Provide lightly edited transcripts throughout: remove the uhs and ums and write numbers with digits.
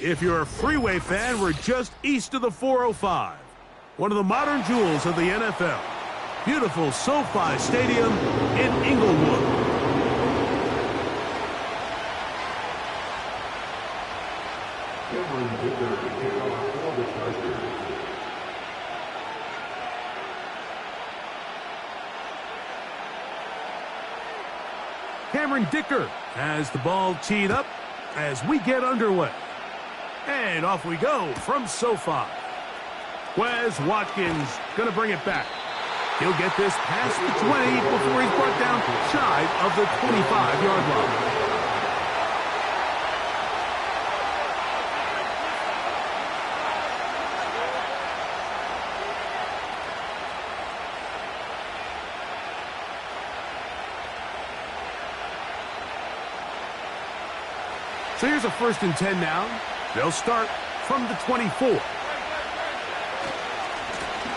If you're a freeway fan, we're just east of the 405. One of the modern jewels of the NFL. Beautiful SoFi Stadium in Inglewood. Cameron Dicker has the ball teed up as we get underway. And off we go from SoFi. Wes Watkins going to bring it back. He'll get this past the 20 before he's brought down shy of the 25-yard line. So here's a 1st and 10 now. They'll start from the 24.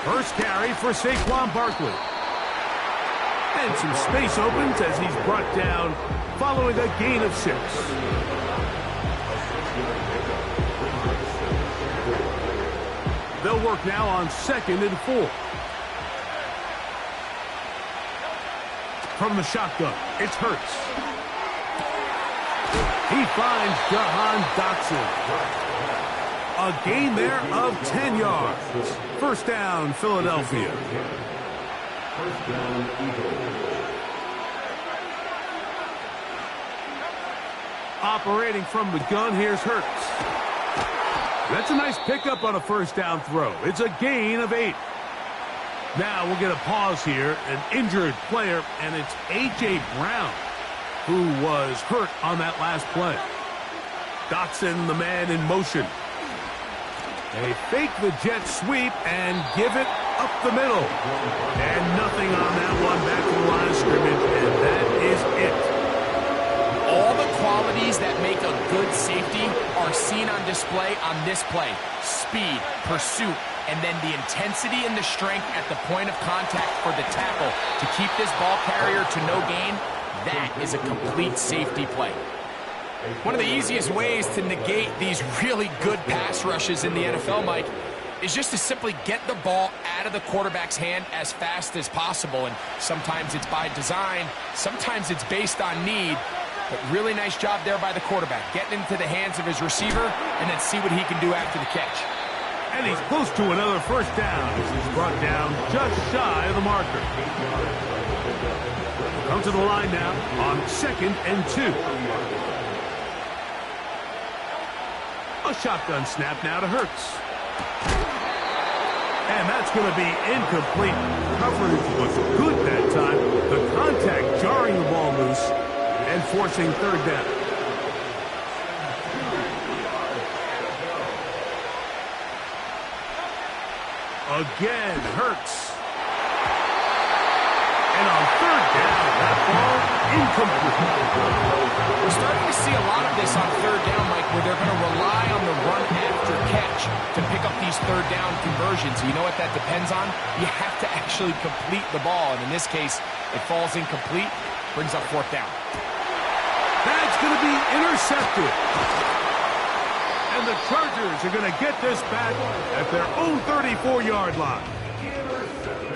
First carry for Saquon Barkley. And some space opens as he's brought down following a gain of 6. They'll work now on 2nd and 4. From the shotgun, it's Hurts. He finds Jahan Dotson. A gain there of 10 yards. First down, Philadelphia. First down, Eagles. Operating from the gun, here's Hurts. That's a nice pickup on a first down throw. It's a gain of 8. Now we'll get a pause here. An injured player, and it's A.J. Brown, who was hurt on that last play. Dotson, the man in motion. They fake the jet sweep and give it up the middle. And nothing on that one, back to the line of scrimmage, and that is it. All the qualities that make a good safety are seen on display on this play. Speed, pursuit, and then the intensity and the strength at the point of contact for the tackle to keep this ball carrier to no gain. That is a complete safety play. One of the easiest ways to negate these really good pass rushes in the NFL, Mike, is just to simply get the ball out of the quarterback's hand as fast as possible. And sometimes it's by design, sometimes it's based on need. But really nice job there by the quarterback, getting into the hands of his receiver and then see what he can do after the catch. And he's close to another first down as he's brought down just shy of the marker. Come to the line now on 2nd and 2. A shotgun snap now to Hurts. And that's going to be incomplete. Coverage was good that time. The contact jarring the ball loose and forcing 3rd down. Again, Hurts. And on 3rd down, that ball incomplete. We're starting to see a lot of this on 3rd down, Mike, where they're going to rely on the run after catch to pick up these 3rd down conversions. You know what that depends on? You have to actually complete the ball, and in this case, it falls incomplete, brings up 4th down. That's going to be intercepted. And the Chargers are going to get this back at their own 34-yard line.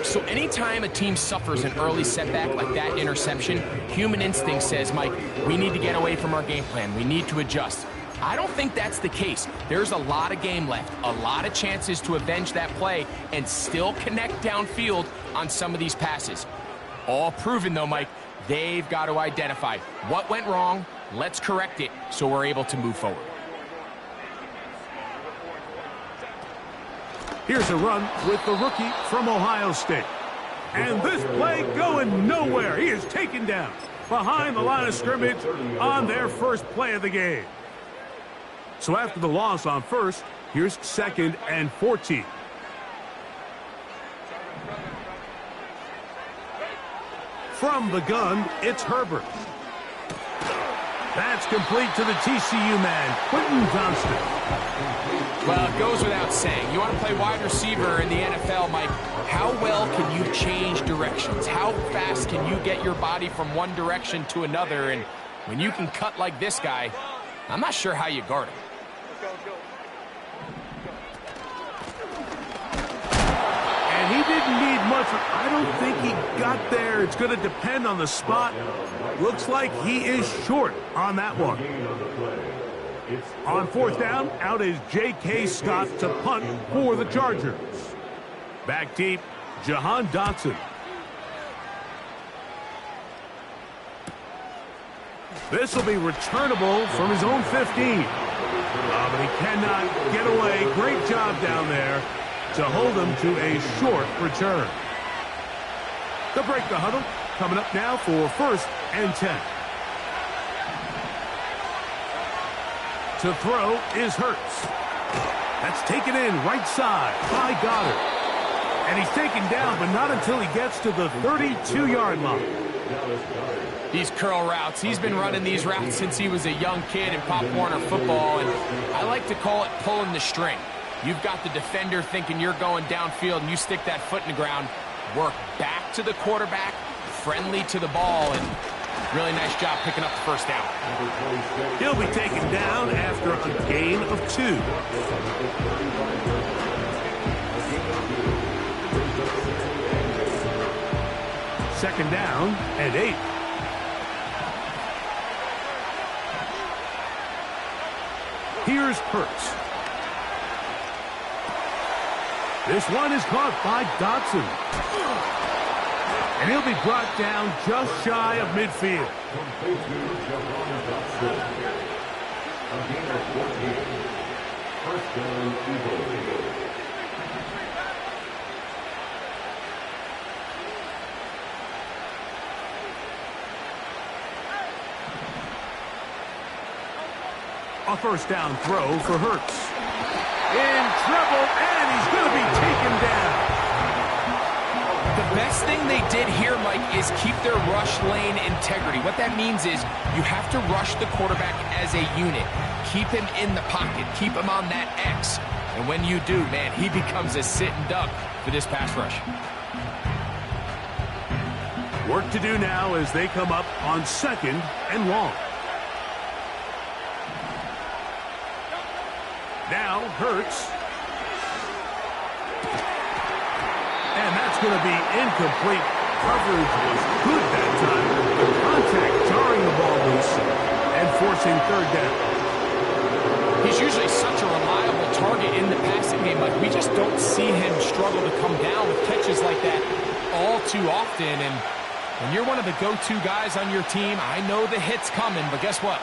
So anytime a team suffers an early setback like that interception, human instinct says, Mike, we need to get away from our game plan. We need to adjust. I don't think that's the case. There's a lot of game left, a lot of chances to avenge that play and still connect downfield on some of these passes. All proven, though, Mike, they've got to identify what went wrong, let's correct it so we're able to move forward. Here's a run with the rookie from Ohio State. And this play going nowhere. He is taken down behind the line of scrimmage on their first play of the game. So after the loss on 1st, here's 2nd and 14. From the gun, it's Herbert. That's complete to the TCU man, Quentin Johnston. Well, it goes without saying. You want to play wide receiver in the NFL, Mike, how well can you change directions? How fast can you get your body from one direction to another? And when you can cut like this guy, I'm not sure how you guard him. And he didn't need much. I don't think he got there. It's going to depend on the spot. Looks like he is short on that one. On fourth down, out is J.K. Scott to punt for the Chargers. Back deep, Jahan Dotson. This will be returnable from his own 15. But he cannot get away. Great job down there to hold him to a short return. They'll break the huddle. Coming up now for 1st and 10. To throw is Hurts. That's taken in right side by Goddard. And he's taken down, but not until he gets to the 32-yard line. These curl routes, he's been running these routes since he was a young kid in Pop Warner football, and I like to call it pulling the string. You've got the defender thinking you're going downfield, and you stick that foot in the ground, work back to the quarterback, friendly to the ball, and really nice job picking up the first down. He'll be taken down after a gain of 2. Second down and 8. Here's Hurts. This one is caught by Dotson. And he'll be brought down just shy of midfield. A first down throw for Hurts. In trouble, and he's going to be taken down. The best thing they did here, Mike, is keep their rush lane integrity. What that means is you have to rush the quarterback as a unit. Keep him in the pocket. Keep him on that X. And when you do, man, he becomes a sitting duck for this pass rush. Work to do now as they come up on 2nd and long. Now Hurts. And that's going to be incomplete. Coverage was good that time. The contact jarring the ball loose and forcing 3rd down. He's usually such a reliable target in the passing game, but we just don't see him struggle to come down with catches like that all too often. And when you're one of the go-to guys on your team, I know the hit's coming, but guess what?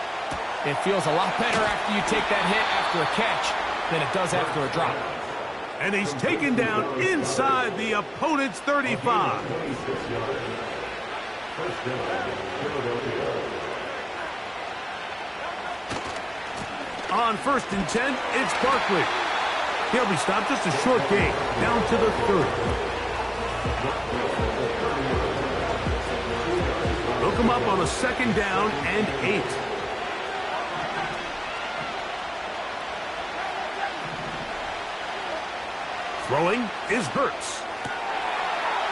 It feels a lot better after you take that hit after a catch than it does after a drop. And he's taken down inside the opponent's 35. On 1st and 10, it's Barkley. He'll be stopped just a short gain, down to the 30. Look him up on a 2nd down and 8. Throwing is Hurts.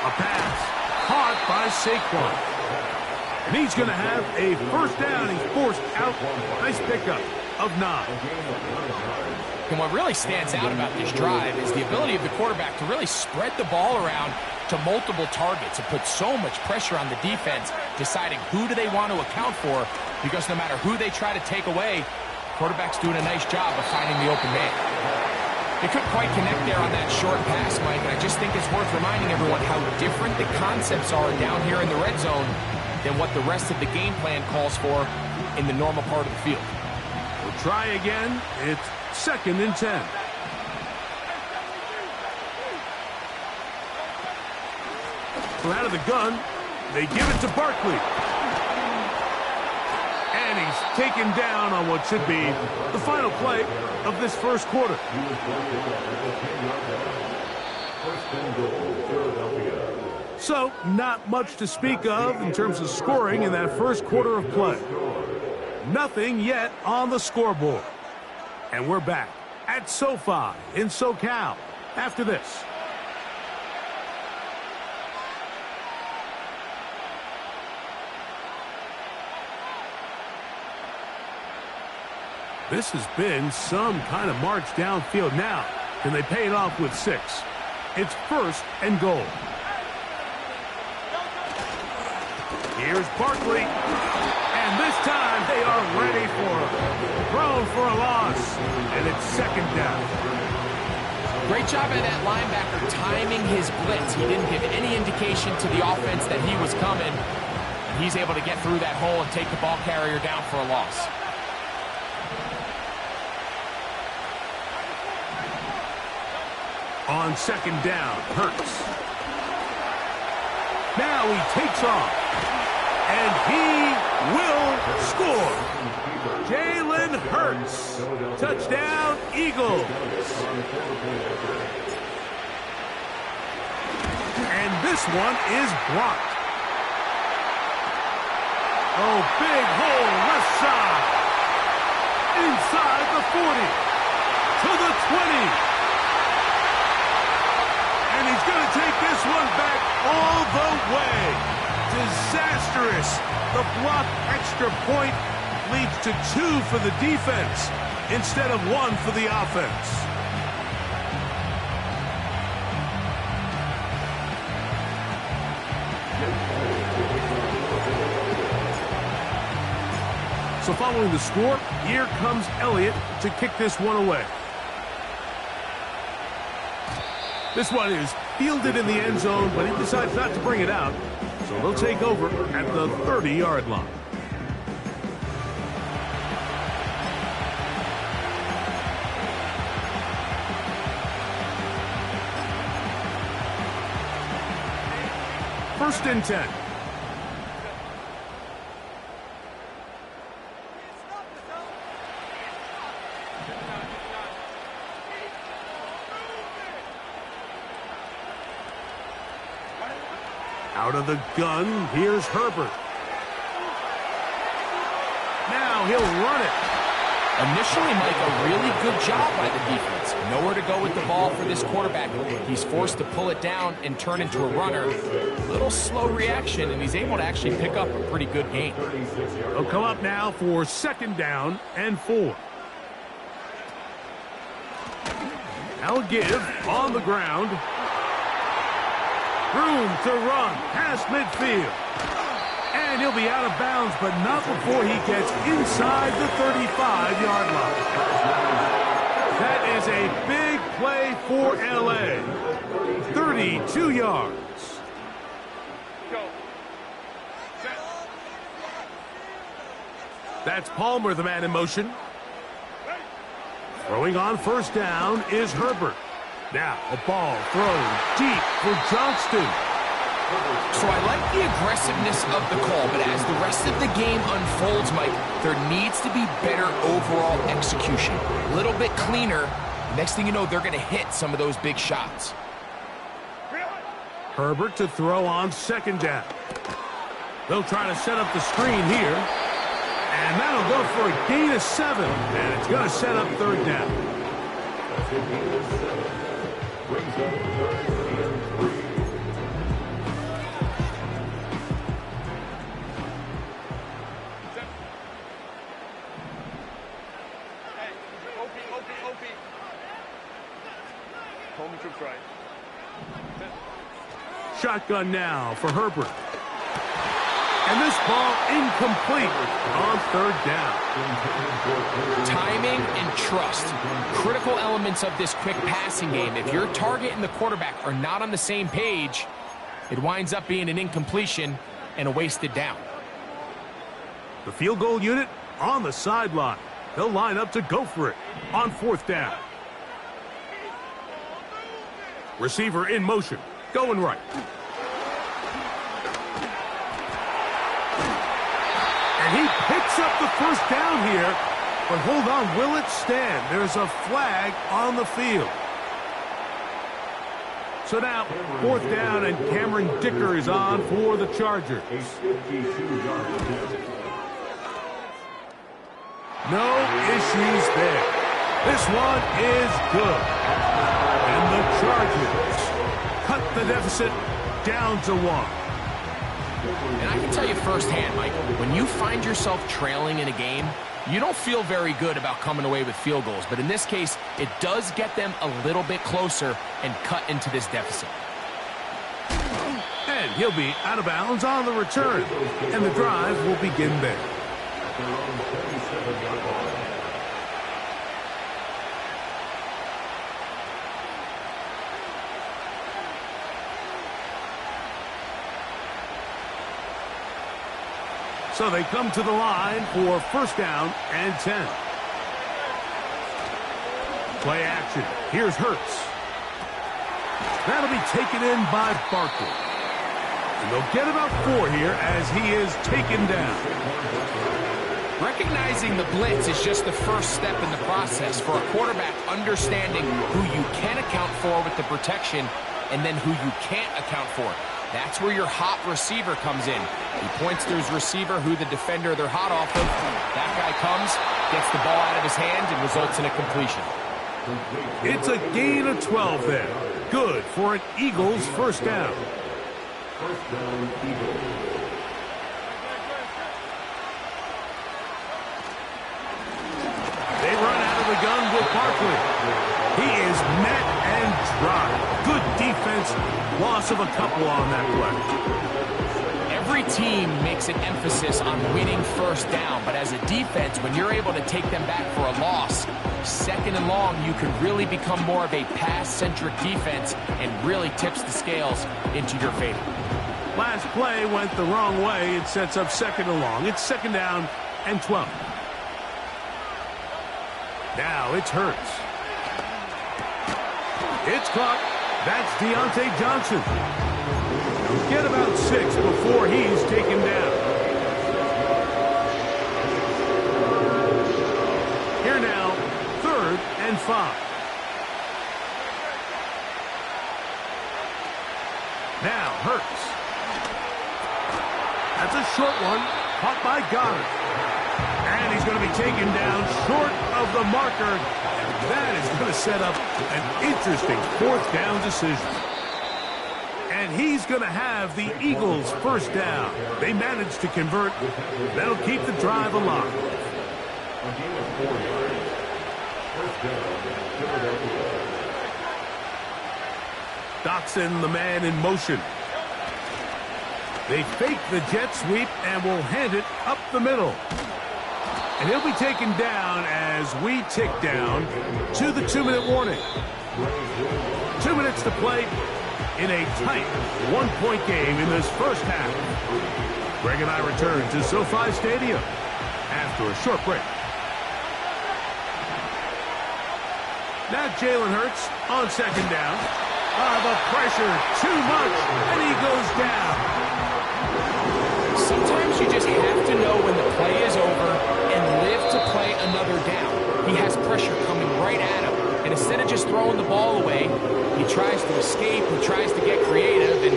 A pass caught by Saquon. And he's going to have a first down. He's forced out. Nice pickup of 9. And what really stands out about this drive is the ability of the quarterback to really spread the ball around to multiple targets and put so much pressure on the defense, deciding who do they want to account for, because no matter who they try to take away, quarterback's doing a nice job of finding the open man. They couldn't quite connect there on that short pass, Mike, and I just think it's worth reminding everyone how different the concepts are down here in the red zone than what the rest of the game plan calls for in the normal part of the field. We'll try again. It's 2nd and 10. So out of the gun, they give it to Barkley. And he's taken down on what should be the final play of this first quarter. So, not much to speak of in terms of scoring in that first quarter of play. Nothing yet on the scoreboard. And we're back at SoFi in SoCal after this. This has been some kind of march downfield. Now, can they pay it off with 6? It's 1st and goal. Here's Barkley. And this time they are ready for him. Thrown for a loss. And it's 2nd down. Great job by that linebacker timing his blitz. He didn't give any indication to the offense that he was coming. And he's able to get through that hole and take the ball carrier down for a loss. On 2nd down, Hurts. Now he takes off. And he will score. Jalen Hurts. Touchdown, Eagles. And this one is blocked. Oh, big hole left side. Inside the 40. To the 20. And he's going to take this one back all the way. Disastrous. The blocked extra point leads to 2 for the defense instead of 1 for the offense. So following the score, here comes Elliott to kick this one away. This one is fielded in the end zone, but he decides not to bring it out. So they'll take over at the 30-yard line. First and 10. Out of the gun, here's Herbert. Now he'll run it. Initially, Mike, a really good job by the defense. Nowhere to go with the ball for this quarterback. He's forced to pull it down and turn into a runner. Little slow reaction, and he's able to actually pick up a pretty good gain. They'll come up now for 2nd down and 4. I'll give on the ground. Room to run past midfield. And he'll be out of bounds, but not before he gets inside the 35-yard line. That is a big play for L.A. 32 yards. That's Palmer, the man in motion. Throwing on 1st down is Herbert. Now a ball thrown deep for Johnston. So I like the aggressiveness of the call, but as the rest of the game unfolds, Mike, there needs to be better overall execution. A little bit cleaner. Next thing you know, they're going to hit some of those big shots. Herbert to throw on 2nd down. They'll try to set up the screen here. And that'll go for a gain of 7. And it's going to set up 3rd down. Brings up 3rd and 3. Home troops right. Shotgun now for Herbert. And this ball incomplete on 3rd down. Timing and trust. Critical elements of this quick passing game. If your target and the quarterback are not on the same page, it winds up being an incompletion and a wasted down. The field goal unit on the sideline. They'll line up to go for it on 4th down. Receiver in motion, going right. And he picks up the 1st down here. But hold on, will it stand? There's a flag on the field. So now, 4th down, and Cameron Dicker is on for the Chargers. No issues there. This one is good. And the Chargers cut the deficit down to 1. And I can tell you firsthand, Mike, when you find yourself trailing in a game, You don't feel very good about coming away with field goals, but in this case, it does get them a little bit closer and cut into this deficit. And he'll be out of bounds on the return, and the drive will begin there. So they come to the line for first down and 10. Play action. Here's Hurts. That'll be taken in by Barkley. And they'll get about 4 here as he is taken down. Recognizing the blitz is just the first step in the process for a quarterback understanding who you can account for with the protection and then who you can't account for. That's where your hot receiver comes in. He points to his receiver who the defender they're hot off of. That guy comes, gets the ball out of his hand, and results in a completion. It's a gain of 12 there. Good for an Eagles first down. First down, Eagles. They run out of the gun with Barkley. He is met and dry. Good defense. Loss of a couple on that play. Every team makes an emphasis on winning first down, but as a defense, when you're able to take them back for a loss, second and long, you can really become more of a pass-centric defense and really tips the scales into your favor. Last play went the wrong way. It sets up second and long. It's second down and 12. Now it's Hurts. It's caught. That's Deontay Johnson. He'll get about 6 before he's taken down. Here now, 3rd and 5. Now Hurts. That's a short one, caught by Goddard. And he's going to be taken down short of the marker. And that is going to set up an interesting 4th down decision. And he's going to have the Eagles first down. They managed to convert. That'll keep the drive alive. Dotson, the man in motion. They fake the jet sweep and will hand it up the middle. And he'll be taken down as we tick down to the 2-minute warning. 2 minutes to play in a tight 1-point game in this first half. Greg and I return to SoFi Stadium after a short break. Now Jalen Hurts on second down. The pressure, too much, and he goes down. Sometimes you just have to know when the play is over and live to play another down. He has pressure coming right at him, and instead of just throwing the ball away, he tries to escape, he tries to get creative, and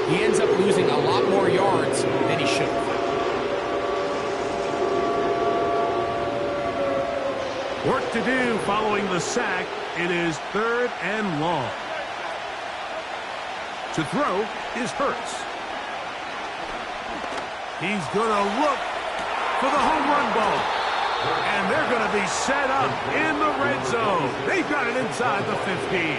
he ends up losing a lot more yards than he should have. Work to do following the sack. It is 3rd and long. To throw is Hurts. He's going to look for the home run ball. And they're going to be set up in the red zone. They've got it inside the 15.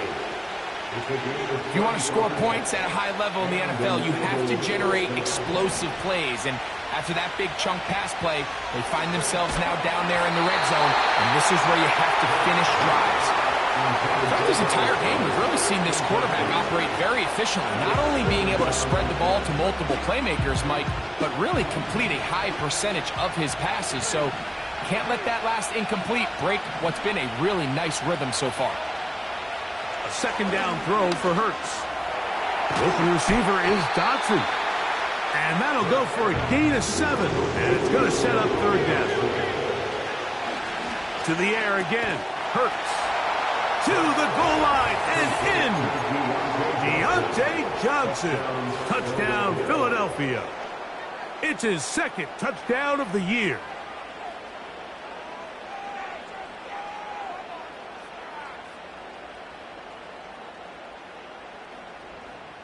If you want to score points at a high level in the NFL, you have to generate explosive plays. And after that big chunk pass play, they find themselves now down there in the red zone. And this is where you have to finish drives. Throughout this entire game, we've really seen this quarterback operate very efficiently, not only being able to spread the ball to multiple playmakers, Mike, but really complete a high percentage of his passes. So can't let that last incomplete break what's been a really nice rhythm so far. A second down throw for Hurts. Open receiver is Dotson. And that'll go for a gain of 7. And it's going to set up 3rd down. To the air again. Hurts. To the goal line and in. Deontay Johnson. Touchdown, Philadelphia. It's his 2nd touchdown of the year.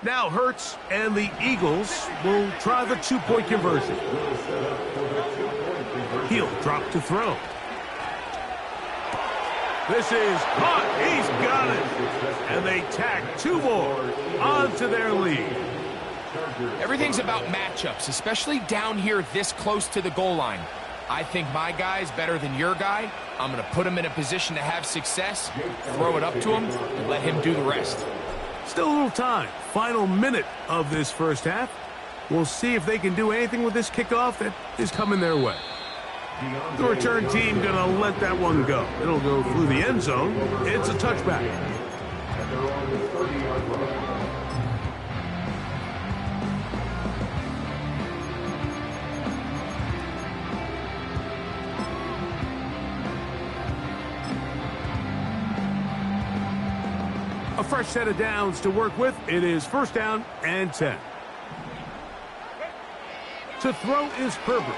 Now Hurts and the Eagles will try the two-point conversion. He'll drop to throw. This is caught. He's got it. And they tack 2 more onto their lead. Everything's about matchups, especially down here this close to the goal line. I think my guy's better than your guy. I'm going to put him in a position to have success, throw it up to him, and let him do the rest. Still a little time. Final minute of this first half. We'll see if they can do anything with this kickoff that is coming their way. The return team going to let that one go. It'll go through the end zone. It's a touchback. A fresh set of downs to work with. It is first down and 10. To throw is Herbert.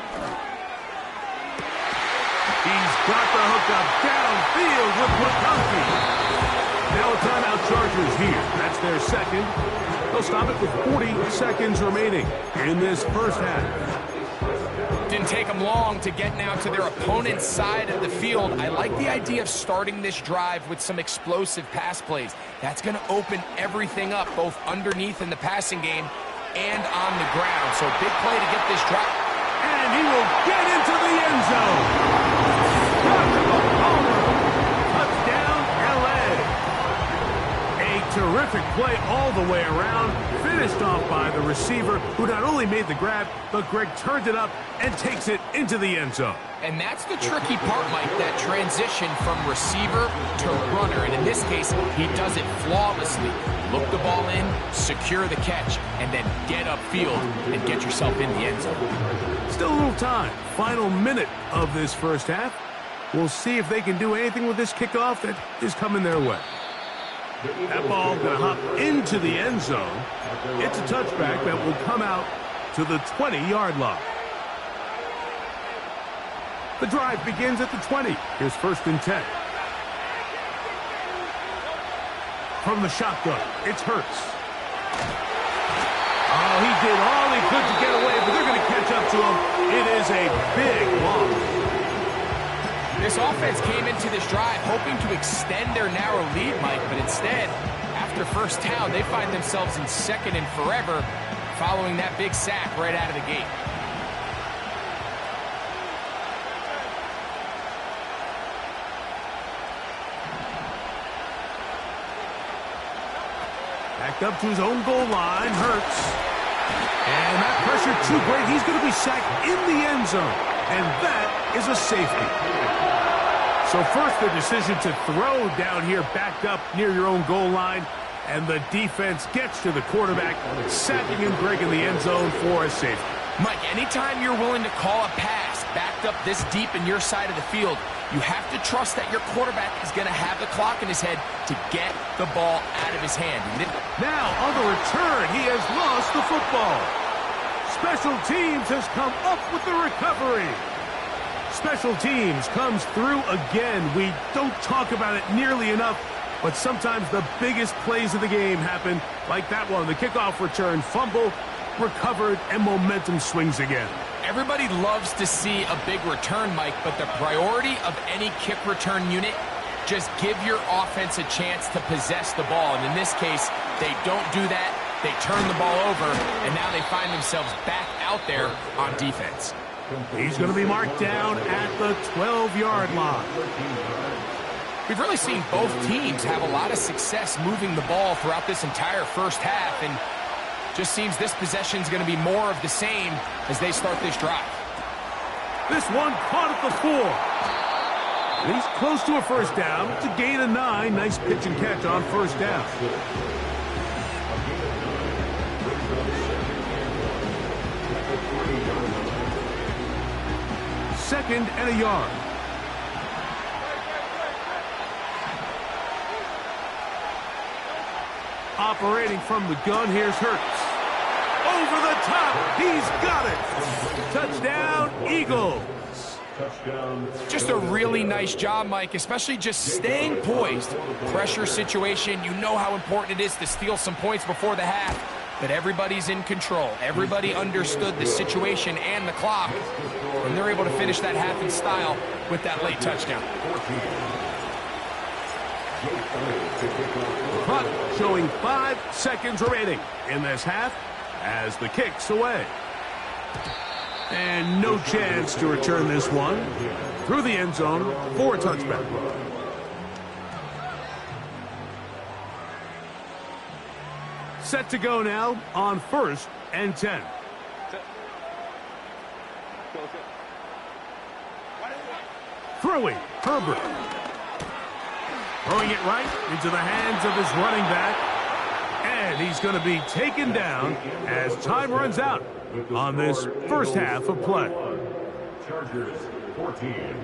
He's got the hook up downfield with McConkey. Now a timeout Chargers here. That's their second. They'll stop it with 40 seconds remaining in this first half. Didn't take them long to get now to their opponent's side of the field. I like the idea of starting this drive with some explosive pass plays. That's going to open everything up, both underneath in the passing game and on the ground. So big play to get this drive. And he will get into the end zone. Touchdown, L.A. A terrific play all the way around. Finished off by the receiver, who not only made the grab, but Greg turned it up and takes it into the end zone. And that's the tricky part, Mike, that transition from receiver to runner. And in this case, he does it flawlessly. Look the ball in, secure the catch, and then get upfield and get yourself in the end zone. Still a little time. Final minute of this first half. We'll see if they can do anything with this kickoff that is coming their way. That ball going to hop into the end zone. It's a touchback that will come out to the 20-yard line. The drive begins at the 20. Here's first and 10. From the shotgun, it's Hurts. Oh, he did all he could to get away, but they're going to catch up to him. It is a big loss. This offense came into this drive hoping to extend their narrow lead, Mike, but instead, after first down, they find themselves in second and forever following that big sack right out of the gate. Backed up to his own goal line, Hurts. And that pressure too great. He's going to be sacked in the end zone. And that is a safety. So first the decision to throw down here backed up near your own goal line. And the defense gets to the quarterback, sacking and breaking the end zone for a safety. Mike, anytime you're willing to call a pass backed up this deep in your side of the field, you have to trust that your quarterback is going to have the clock in his head to get the ball out of his hand. Now, on the return, he has lost the football. Special teams has come up with the recovery. Special teams comes through again. We don't talk about it nearly enough, but sometimes the biggest plays of the game happen like that one. The kickoff return, fumble, recovered, and momentum swings again. Everybody loves to see a big return, Mike, but the priority of any kick return unit, just give your offense a chance to possess the ball. And in this case, they don't do that. They turn the ball over, and now they find themselves back out there on defense. He's going to be marked down at the 12-yard line. We've really seen both teams have a lot of success moving the ball throughout this entire first half, and just seems this possession is going to be more of the same as they start this drive. This one caught at the 4. He's close to a first down. It's a gain of 9. Nice pitch and catch on first down. Second and a yard. Operating from the gun, here's Hurts. Over the top, he's got it. Touchdown, Eagles. Just a really nice job, Mike, especially just staying poised. Pressure situation, you know how important it is to steal some points before the half. but everybody's in control. Everybody understood the situation and the clock, and they're able to finish that half in style with that late touchdown. Clock showing 5 seconds remaining in this half as the kick's away. And no chance to return this one through the end zone for a touchback. Set to go now on 1st and 10. Throwing, Herbert. Throwing it right into the hands of his running back. And he's going to be taken down as time runs out on this first half of play. Chargers 14.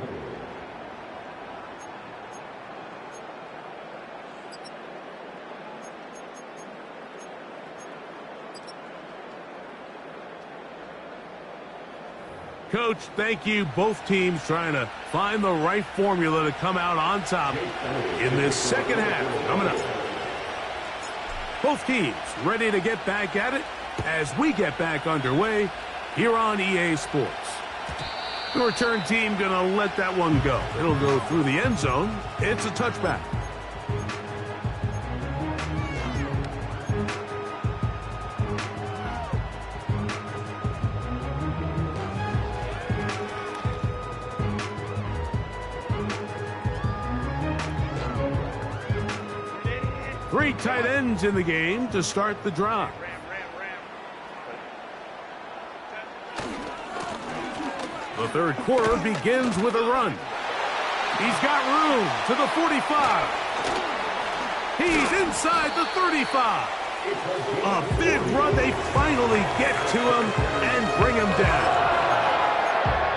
Coach, thank you. Both teams trying to find the right formula to come out on top in this second half. Coming up. Both teams ready to get back at it as we get back underway here on EA Sports. The return team going to let that one go. It'll go through the end zone. It's a touchback. Three tight ends in the game to start the drive. The third quarter begins with a run. He's got room to the 45. He's inside the 35. A big run. They finally get to him and bring him down.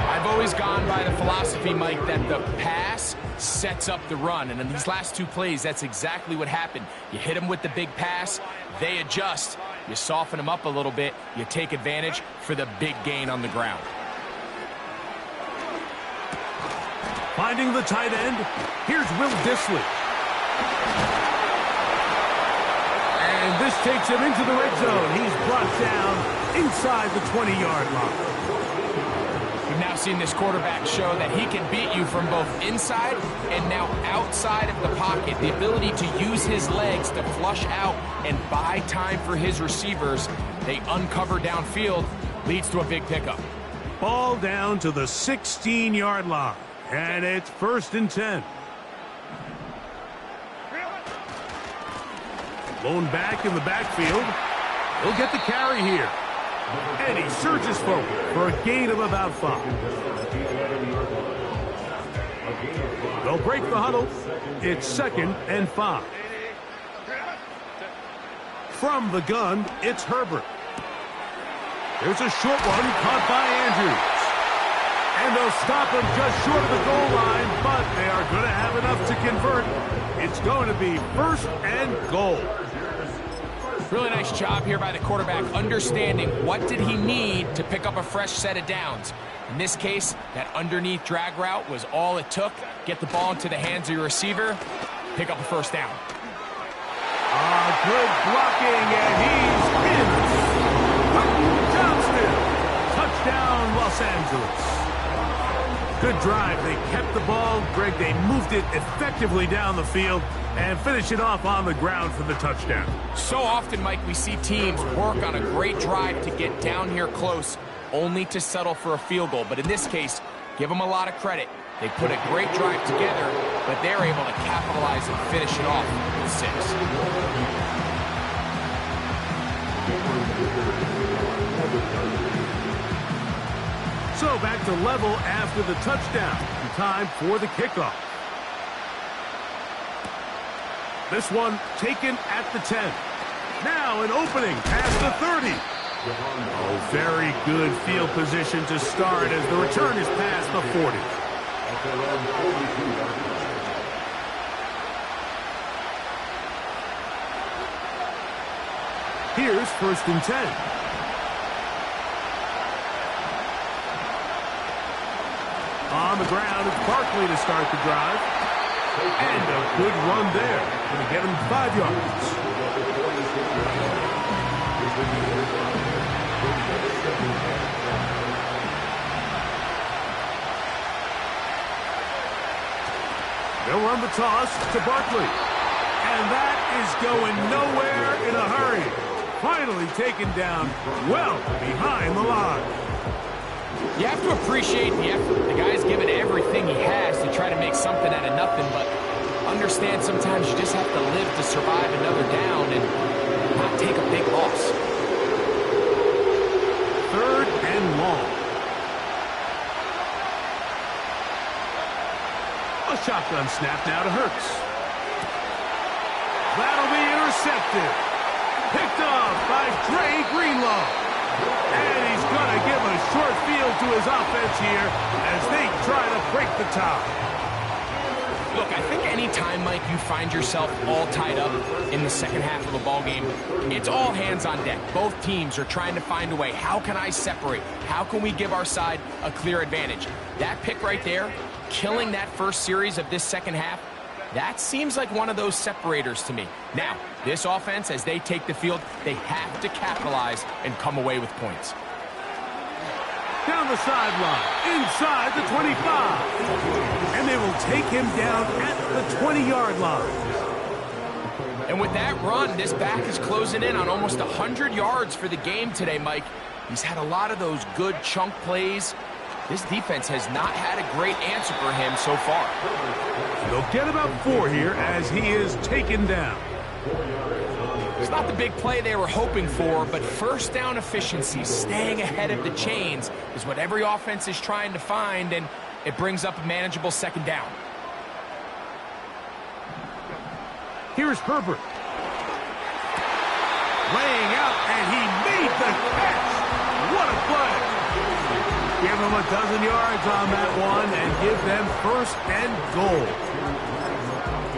I've always gone by the philosophy, Mike, that the pass sets up the run. And in these last two plays, that's exactly what happened. You hit them with the big pass, they adjust. You soften them up a little bit, you take advantage for the big gain on the ground. Finding the tight end, here's Will Dissly. And this takes him into the red zone. He's brought down inside the 20-yard line. We've now seen this quarterback show that he can beat you from both inside and now outside of the pocket. The ability to use his legs to flush out and buy time for his receivers. They uncover downfield, leads to a big pickup. Ball down to the 16-yard line. And it's 1st and 10. Lone back in the backfield. He'll get the carry here. And he surges forward for a gain of about 5. They'll break the huddle. It's 2nd and 5. From the gun, it's Herbert. There's a short one caught by Andrews. And they'll stop him just short of the goal line, but they are going to have enough to convert. It's going to be 1st and goal. Really nice job here by the quarterback, understanding what did he need to pick up a fresh set of downs. In this case, that underneath drag route was all it took. Get the ball into the hands of your receiver, pick up a 1st down. Good blocking, and he's in. Johnston, touchdown Los Angeles. Good drive. They kept the ball. Greg, they moved it effectively down the field and finish it off on the ground for the touchdown. So often, Mike, we see teams work on a great drive to get down here close, only to settle for a field goal. But in this case, give them a lot of credit. They put a great drive together, but they're able to capitalize and finish it off with 6. So back to level after the touchdown. Time for the kickoff. This one taken at the 10. Now an opening past the 30. Oh, very good field position to start as the return is past the 40. Here's 1st and 10. On the ground, it's Barkley to start the drive. And a good run there. Going to get him 5 yards. They'll run the toss to Barkley. And that is going nowhere in a hurry. Finally taken down well behind the line. You have to appreciate the effort. The guy's given everything he has to try to make something out of nothing, but understand sometimes you just have to live to survive another down and not take a big loss. 3rd and long. A shotgun snap now to Hurts. That'll be intercepted. Picked off by Dre Greenlaw. And he's going to give a short field to his offense here as they try to break the tie. Look, I think any time, Mike, you find yourself all tied up in the second half of a ball game, it's all hands on deck. Both teams are trying to find a way. How can I separate? How can we give our side a clear advantage? That pick right there, killing that first series of this second half, that seems like one of those separators to me. Now, this offense, as they take the field, they have to capitalize and come away with points. Down the sideline, inside the 25. And they will take him down at the 20-yard line. And with that run, this back is closing in on almost 100 yards for the game today, Mike. He's had a lot of those good chunk plays. This defense has not had a great answer for him so far. They'll get about 4 here as he is taken down. It's not the big play they were hoping for, but first down efficiency, staying ahead of the chains, is what every offense is trying to find, and it brings up a manageable second down. Here's Herbert. Laying out, and he made the catch. What a play. Give them a dozen yards on that one and give them 1st and goal.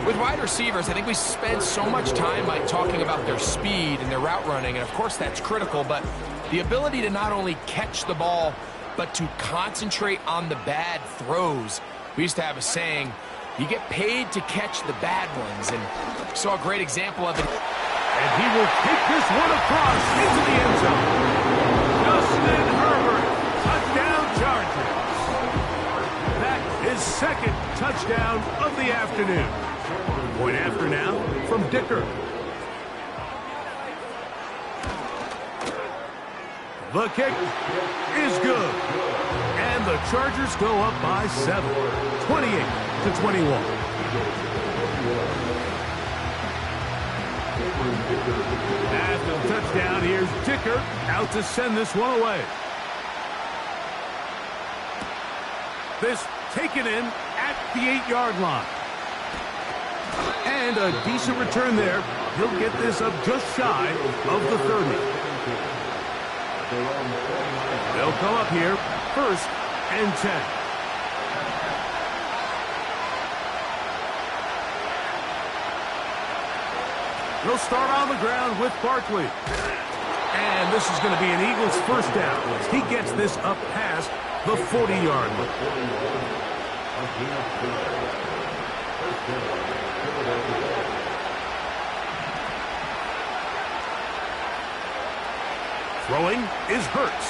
With wide receivers, I think we spend so much time like talking about their speed and their route running, and of course that's critical, but the ability to not only catch the ball, but to concentrate on the bad throws. We used to have a saying, you get paid to catch the bad ones, and we saw a great example of it. And he will take this one across into the end zone. Justin Herbert, touchdown Chargers. That is 2nd touchdown of the afternoon. Point after now from Dicker. The kick is good. And the Chargers go up by 7, 28-21. After the touchdown, here's Dicker out to send this one away. This taken in at the 8-yard line. And a decent return there. He'll get this up just shy of the 30. They'll come up here, 1st and 10. They'll start on the ground with Barkley. And this is going to be an Eagles 1st down as he gets this up past the 40-yard line. Throwing is Hurts.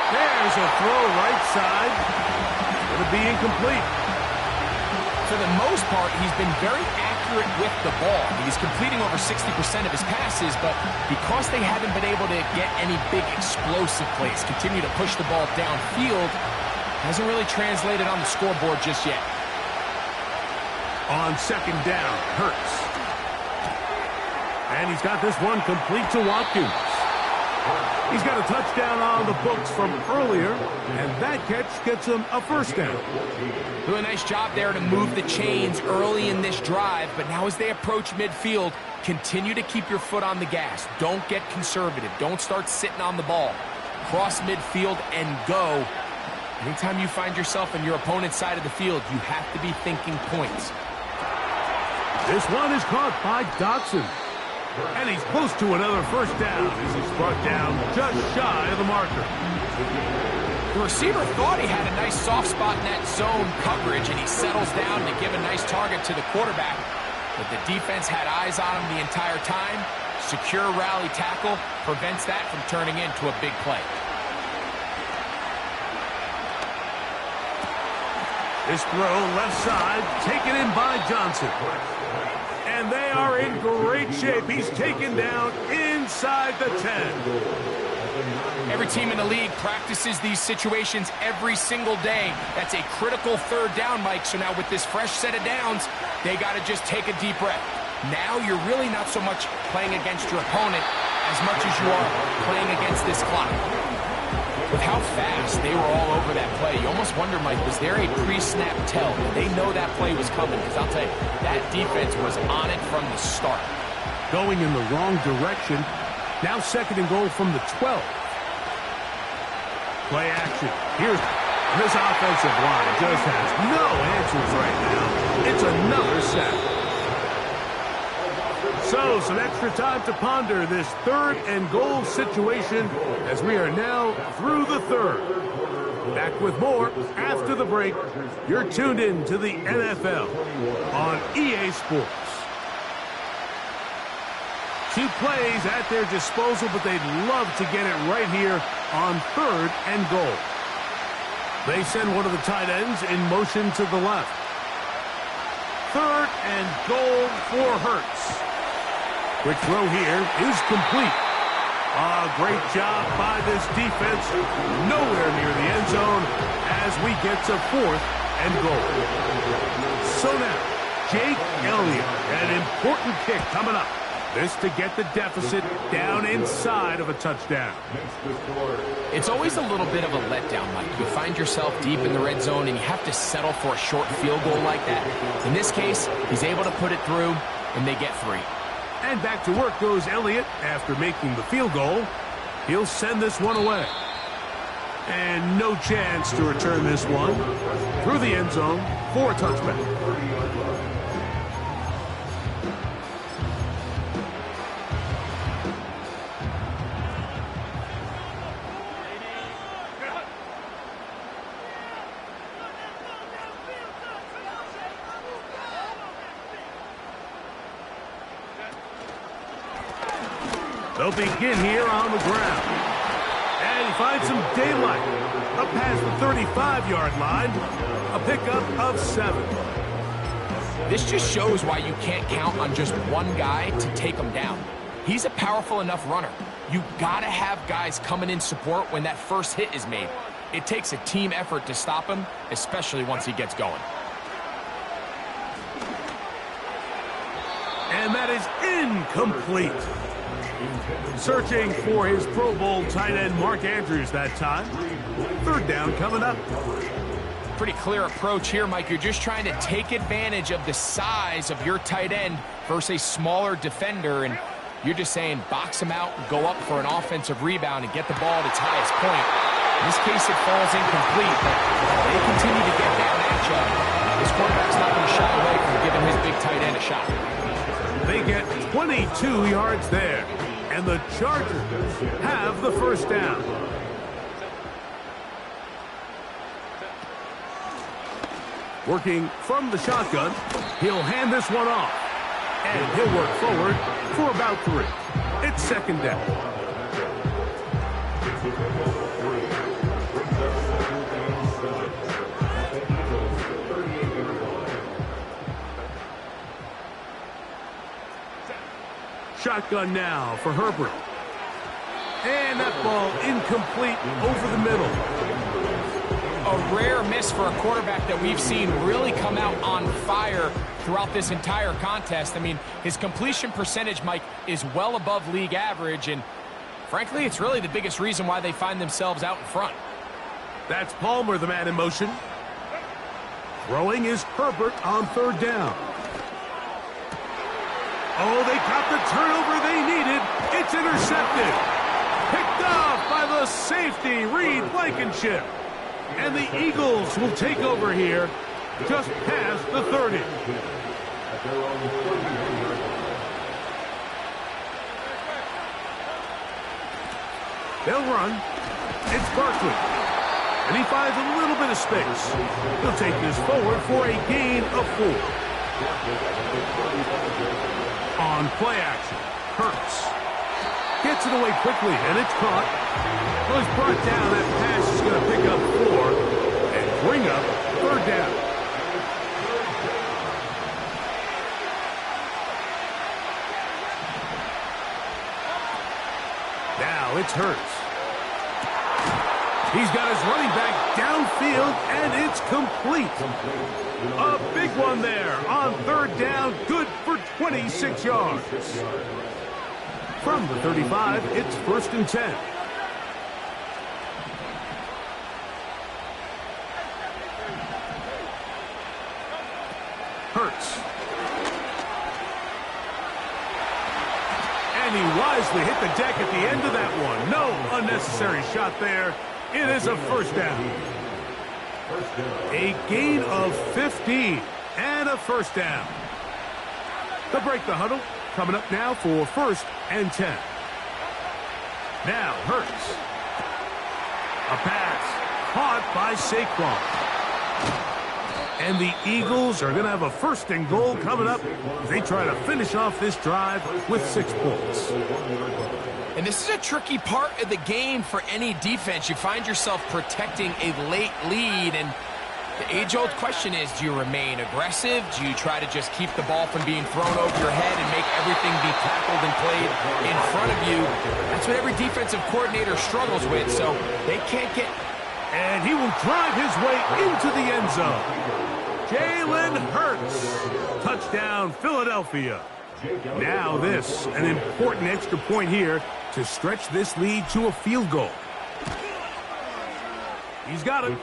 There's a throw right side. Going to be incomplete. For the most part, he's been very accurate with the ball. He's completing over 60% of his passes, but because they haven't been able to get any big explosive plays, continue to push the ball downfield, hasn't really translated on the scoreboard just yet. On 2nd down, Hurts. And he's got this one complete to Watkins. He's got a touchdown on the books from earlier, and that catch gets him a 1st down. Doing a nice job there to move the chains early in this drive, but now as they approach midfield, continue to keep your foot on the gas. Don't get conservative. Don't start sitting on the ball. Cross midfield and go. Anytime you find yourself on your opponent's side of the field, you have to be thinking points. This one is caught by Dotson. And he's close to another 1st down as he's brought down just shy of the marker. The receiver thought he had a nice soft spot in that zone coverage, and he settles down to give a nice target to the quarterback. But the defense had eyes on him the entire time. Secure rally tackle prevents that from turning into a big play. This throw left side, taken in by Johnson. And they are in great shape. He's taken down inside the 10. Every team in the league practices these situations every single day. That's a critical third down, Mike. So now with this fresh set of downs, they got to just take a deep breath. Now you're really not so much playing against your opponent as much as you are playing against this clock. With how fast they were all over that play, you almost wonder, Mike, was there a pre-snap tell? Did they know that play was coming? Because I'll tell you, that defense was on it from the start. Going in the wrong direction. Now 2nd and goal from the 12. Play action. Here's this offensive line just has no answers right now. It's another sack. So, some extra time to ponder this 3rd and goal situation as we are now through the 3rd. Back with more after the break. You're tuned in to the NFL on EA Sports. 2 plays at their disposal, but they'd love to get it right here on 3rd and goal. They send one of the tight ends in motion to the left. 3rd and goal for Hurts. Quick throw here is complete. Great job by this defense. Nowhere near the end zone as we get to 4th and goal. So now, Jake Elliott, an important kick coming up. This to get the deficit down inside of a touchdown. It's always a little bit of a letdown, Mike. You find yourself deep in the red zone and you have to settle for a short field goal like that. In this case, he's able to put it through, and they get 3. And back to work goes Elliott after making the field goal. He'll send this one away. And no chance to return this one through the end zone for a touchback. They'll begin here on the ground. And he finds some daylight. Up past the 35-yard line. A pickup of 7. This just shows why you can't count on just one guy to take him down. He's a powerful enough runner. You gotta have guys coming in support when that first hit is made. It takes a team effort to stop him, especially once he gets going. And that is incomplete. Searching for his Pro Bowl tight end Mark Andrews that time. 3rd down coming up. Pretty clear approach here, Mike. You're just trying to take advantage of the size of your tight end versus a smaller defender, and you're just saying box him out and go up for an offensive rebound and get the ball at its highest point. In this case, it falls incomplete, but they continue to get that matchup. This quarterback's not going to shy away from giving his big tight end a shot. They get 22 yards there, and the Chargers have the 1st down. Working from the shotgun, he'll hand this one off, and he'll work forward for about 3. It's 2nd down. Shotgun now for Herbert. And that ball incomplete over the middle. A rare miss for a quarterback that we've seen really come out on fire throughout this entire contest. I mean, his completion percentage, Mike, is well above league average, and frankly, it's really the biggest reason why they find themselves out in front. That's Palmer, the man in motion. Throwing is Herbert on 3rd down. Oh, they got the turnover they needed. It's intercepted. Picked off by the safety, Reed Blankenship. And the Eagles will take over here just past the 30. They'll run. It's Barkley. And he finds a little bit of space. He'll take this forward for a gain of 4. On play action, Hurts gets it away quickly, and it's caught. Well, he's brought down. That pass is going to pick up 4 and bring up 3rd down. Now it's Hurts. He's got his running back downfield, and it's complete. A big one there on 3rd down, good for 26 yards. From the 35, it's 1st and 10. Hurts. And he wisely hit the deck at the end of that one. No unnecessary shot there. It is a 1st down. A gain of 15 and a 1st down. To break the huddle, coming up now for 1st and 10. Now Hurts. A pass caught by Saquon. And the Eagles are going to have a 1st and goal coming up as they try to finish off this drive with 6 points. And this is a tricky part of the game for any defense. You find yourself protecting a late lead, and the age-old question is, do you remain aggressive? Do you try to just keep the ball from being thrown over your head and make everything be tackled and played in front of you? That's what every defensive coordinator struggles with, so they can't get... And he will drive his way into the end zone. Jalen Hurts. Touchdown, Philadelphia. Now this, an important extra point here to stretch this lead to a field goal. He's got it.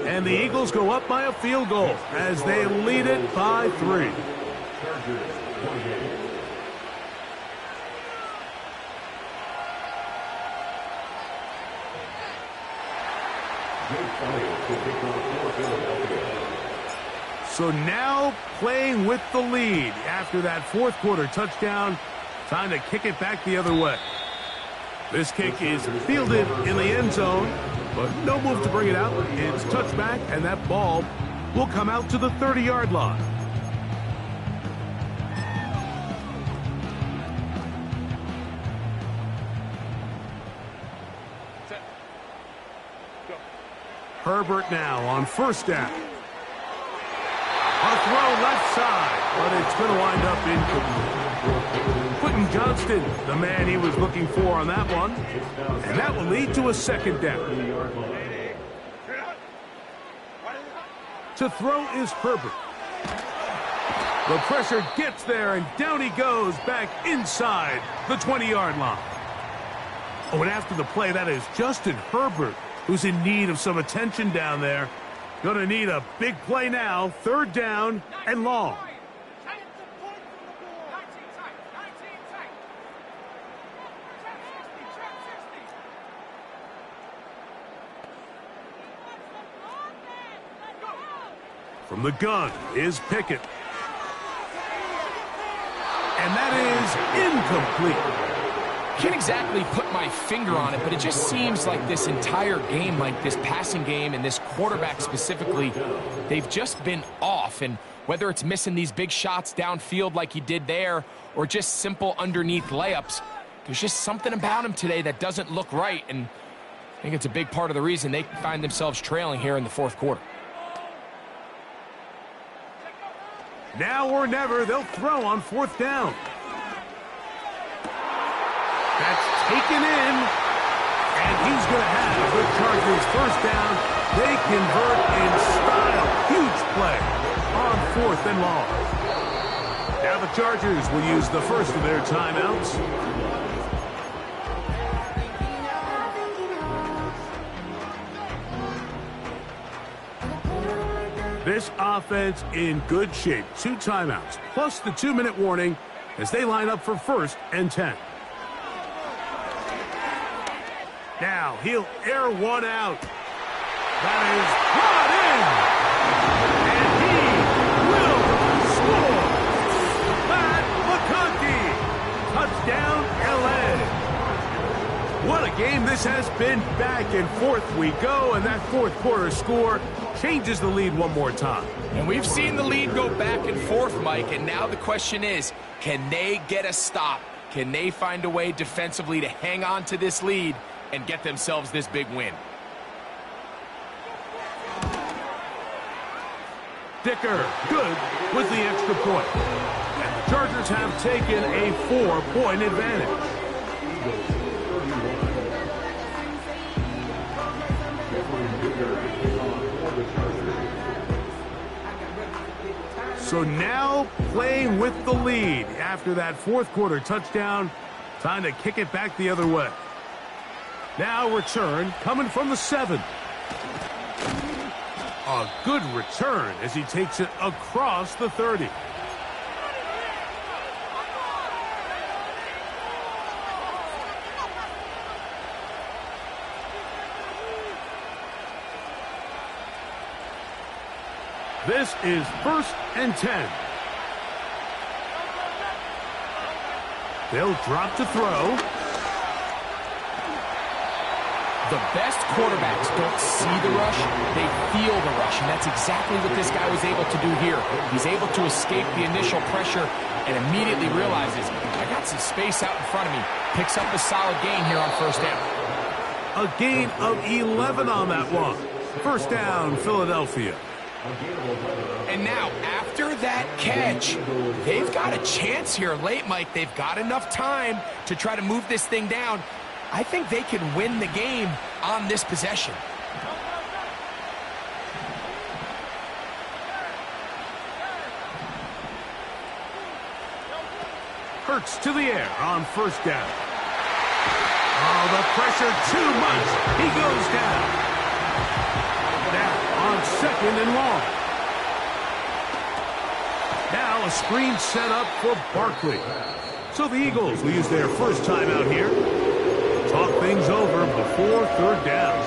And the Eagles go up by a field goal as they lead it by 3. So now playing with the lead after that 4th quarter touchdown. Time to kick it back the other way. This kick is fielded in the end zone, but no move to bring it out. It's touchback, and that ball will come out to the 30-yard line. Herbert now on 1st down. A throw left side, but it's going to wind up incomplete. Quentin Johnston, the man he was looking for on that one. And that will lead to a 2nd down. To throw is Herbert. The pressure gets there, and down he goes back inside the 20-yard line. Oh, and after the play, that is Justin Herbert, who's in need of some attention down there. Going to need a big play now. 3rd down and long. From the gun is Pickett. And that is incomplete. Can't exactly put my finger on it, but it just seems like this entire game, like this passing game and this quarterback specifically, they've just been off. And whether it's missing these big shots downfield like he did there or just simple underneath layups, there's just something about him today that doesn't look right. And I think it's a big part of the reason they find themselves trailing here in the 4th quarter. Now or never, they'll throw on 4th down. That's taken in, and he's going to have the Chargers 1st down. They convert in style. Huge play on 4th and long. Now the Chargers will use the first of their timeouts. This offense in good shape. 2 timeouts, plus the 2-minute warning as they line up for 1st and 10. Now he'll air one out. That is brought in. And he will score. Matt McConkey. Touchdown, L.A. What a game this has been. Back and forth we go, and that 4th quarter score changes the lead one more time. And we've seen the lead go back and forth, Mike, and now the question is, can they get a stop? Can they find a way defensively to hang on to this lead and get themselves this big win? Dicker, good with the extra point. And the Chargers have taken a 4-point advantage. So now playing with the lead after that fourth quarter touchdown, time to kick it back the other way. Now return coming from the 7. A good return as he takes it across the 30. This is 1st and 10. They'll drop to throw. The best quarterbacks don't see the rush, they feel the rush, and that's exactly what this guy was able to do here. He's able to escape the initial pressure and immediately realizes, I got some space out in front of me. Picks up a solid gain here on 1st down. A gain of 11 on that one. 1st down, Philadelphia. And now, after that catch, they've got a chance here late, Mike. They've got enough time to try to move this thing down. I think they can win the game on this possession. Hurts to the air on 1st down. Oh, the pressure too much. He goes down. Now on 2nd and long. Now a screen set up for Barkley. So the Eagles will use their first timeout here. Talk things over before 3rd down.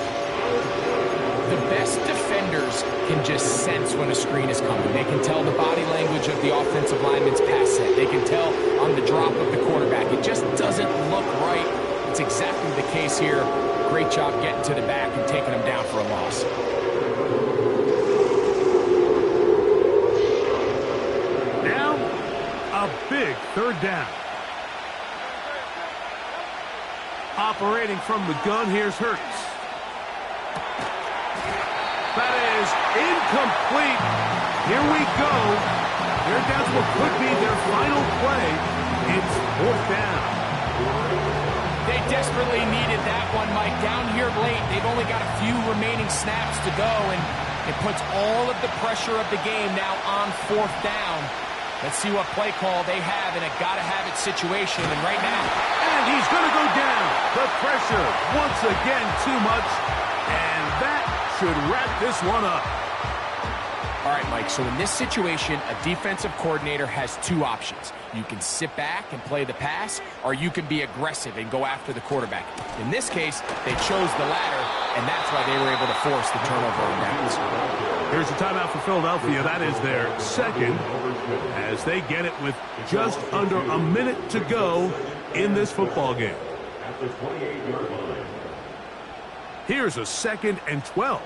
The best defenders can just sense when a screen is coming. They can tell the body language of the offensive lineman's pass set. They can tell on the drop of the quarterback. It just doesn't look right. It's exactly the case here. Great job getting to the back and taking them down for a loss. Now, a big 3rd down. Operating from the gun, here's Hurts. That is incomplete. Here we go. They're down to what could be their final play. It's 4th down. They desperately needed that one, Mike. Down here late, they've only got a few remaining snaps to go, and it puts all of the pressure of the game now on 4th down. Let's see what play call they have in a gotta-have-it situation, and right now... And he's going to go down. The pressure, once again, too much, and that should wrap this one up. All right, Mike, so in this situation, a defensive coordinator has 2 options. You can sit back and play the pass, or you can be aggressive and go after the quarterback. In this case, they chose the latter, and that's why they were able to force the turnover on downs. Here's a timeout for Philadelphia. That is their 2nd, as they get it with just under a minute to go in this football game. At the 28-yard line. Here's a 2nd and 12.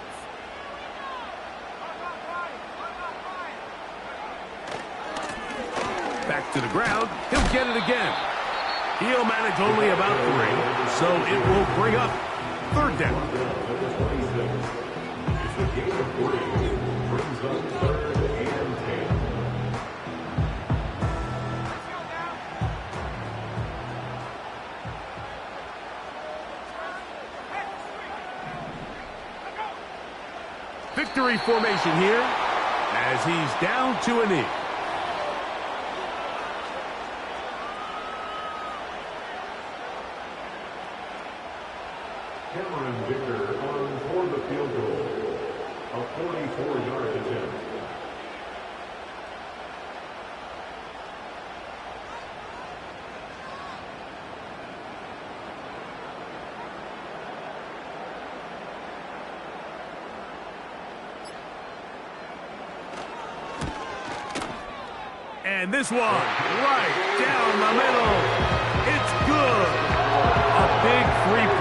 Back to the ground. He'll get it again. He'll manage only about 3, so it will bring up 3rd down. It's a gain of 3. Brings up 3rd and 10. Victory formation here as he's down to a knee. Victor on for the field goal. A 44-yard attempt. And this one right down the middle. It's good. A big 3-point